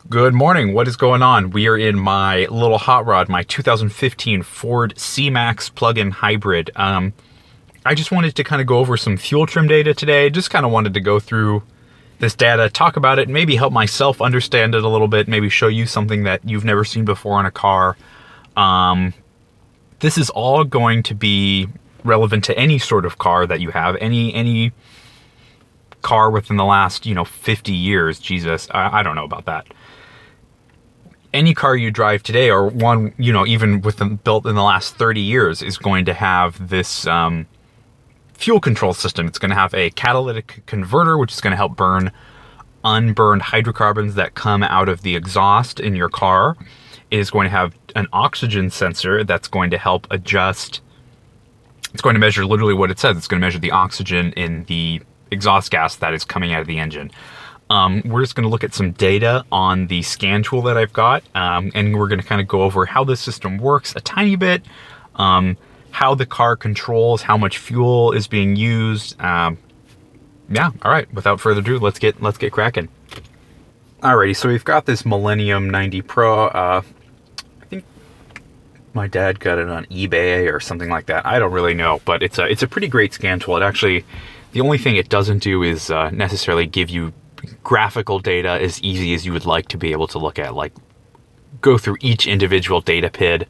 Good morning. What is going on? We are in my little hot rod, my 2015 Ford C-Max plug-in hybrid. I just wanted to kind of go over some fuel trim data today. Just kind of wanted to go through this data, talk about it, maybe help myself understand it a little bit, maybe show you something that you've never seen before on a car. This is all going to be relevant to any sort of car that you have, any car within the last, 50 years. Jesus, I don't know about that. Any car you drive today, or one, even built in the last 30 years, is going to have this fuel control system. It's going to have a catalytic converter, which is going to help burn unburned hydrocarbons that come out of the exhaust in your car. It is going to have an oxygen sensor that's going to help adjust. It's going to measure literally what it says. It's going to measure the oxygen in the exhaust gas that is coming out of the engine. We're just going to look at some data on the scan tool that I've got, and we're going to kind of go over how this system works a tiny bit, how the car controls how much fuel is being used. Yeah, all right. Without further ado, let's get cracking. Alrighty, so we've got this Millennium 90 Pro. I think my dad got it on eBay or something like that. I don't really know, but it's a pretty great scan tool. It actually, the only thing it doesn't do is necessarily give you graphical data as easy as you would like to be able to look at, like go through each individual data PID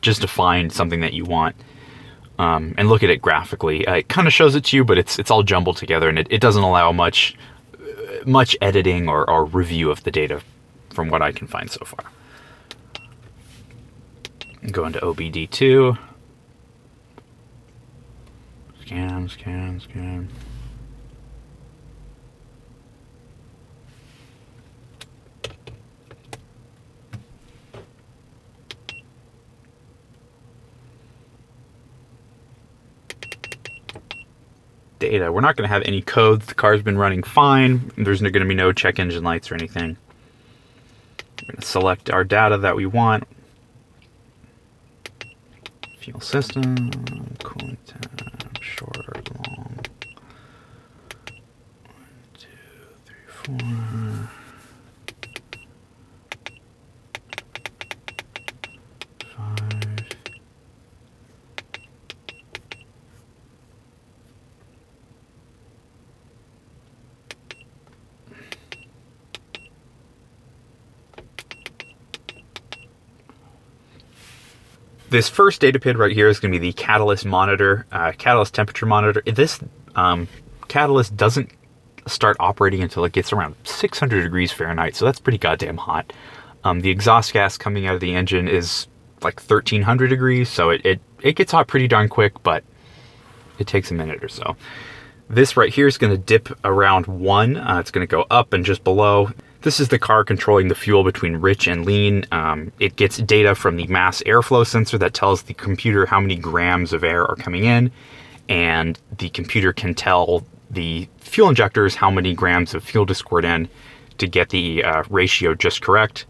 just to find something that you want, and look at it graphically. It kind of shows it to you, but it's all jumbled together, and it doesn't allow much editing or review of the data from what I can find so far. Go into OBD2. Scan. Data. We're not going to have any codes. The car's been running fine. There's going to be no check engine lights or anything. We're going to select our data that we want. Fuel system, cooling temp, short or long. 1, 2, 3, 4. 5. This first data PID right here is going to be the catalyst monitor, catalyst temperature monitor. This catalyst doesn't start operating until it gets around 600 degrees Fahrenheit, so that's pretty goddamn hot. The exhaust gas coming out of the engine is like 1300 degrees, so it gets hot pretty darn quick, but it takes a minute or so. This right here is going to dip around 1. It's going to go up and just below. This is the car controlling the fuel between rich and lean. It gets data from the mass airflow sensor that tells the computer how many grams of air are coming in, and the computer can tell the fuel injectors how many grams of fuel to squirt in to get the ratio just correct.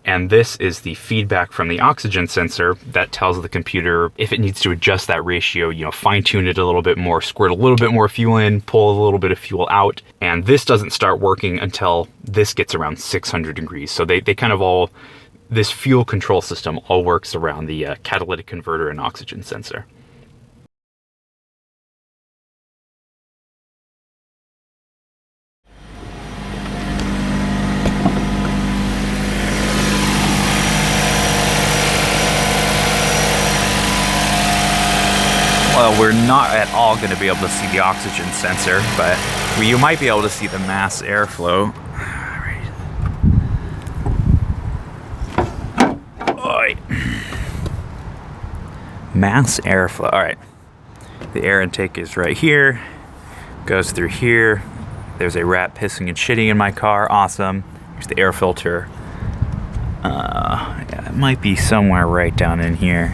And this is the feedback from the oxygen sensor that tells the computer if it needs to adjust that ratio, fine tune it a little bit more, squirt a little bit more fuel in, pull a little bit of fuel out. And this doesn't start working until this gets around 600 degrees. So they kind of all, this fuel control system all works around the catalytic converter and oxygen sensor. Well, we're not at all going to be able to see the oxygen sensor, but you might be able to see the mass airflow. Alright. Mass airflow. Alright. The air intake is right here. Goes through here. There's a rat pissing and shitting in my car. Awesome. Here's the air filter. Yeah, it might be somewhere right down in here.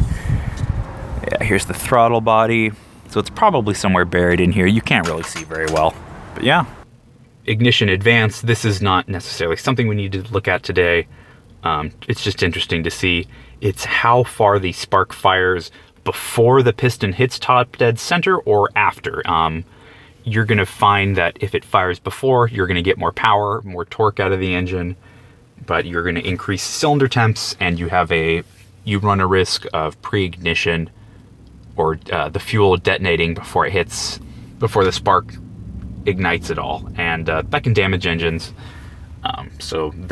Yeah, here's the throttle body. So it's probably somewhere buried in here. You can't really see very well. But yeah. Ignition advance. This is not necessarily something we need to look at today. It's just interesting to see. It's how far the spark fires before the piston hits top dead center or after. You're going to find that if it fires before, you're going to get more power, more torque out of the engine. but you're going to increase cylinder temps, and you run a risk of pre-ignition, or the fuel detonating before the spark ignites it all, and that can damage engines. So the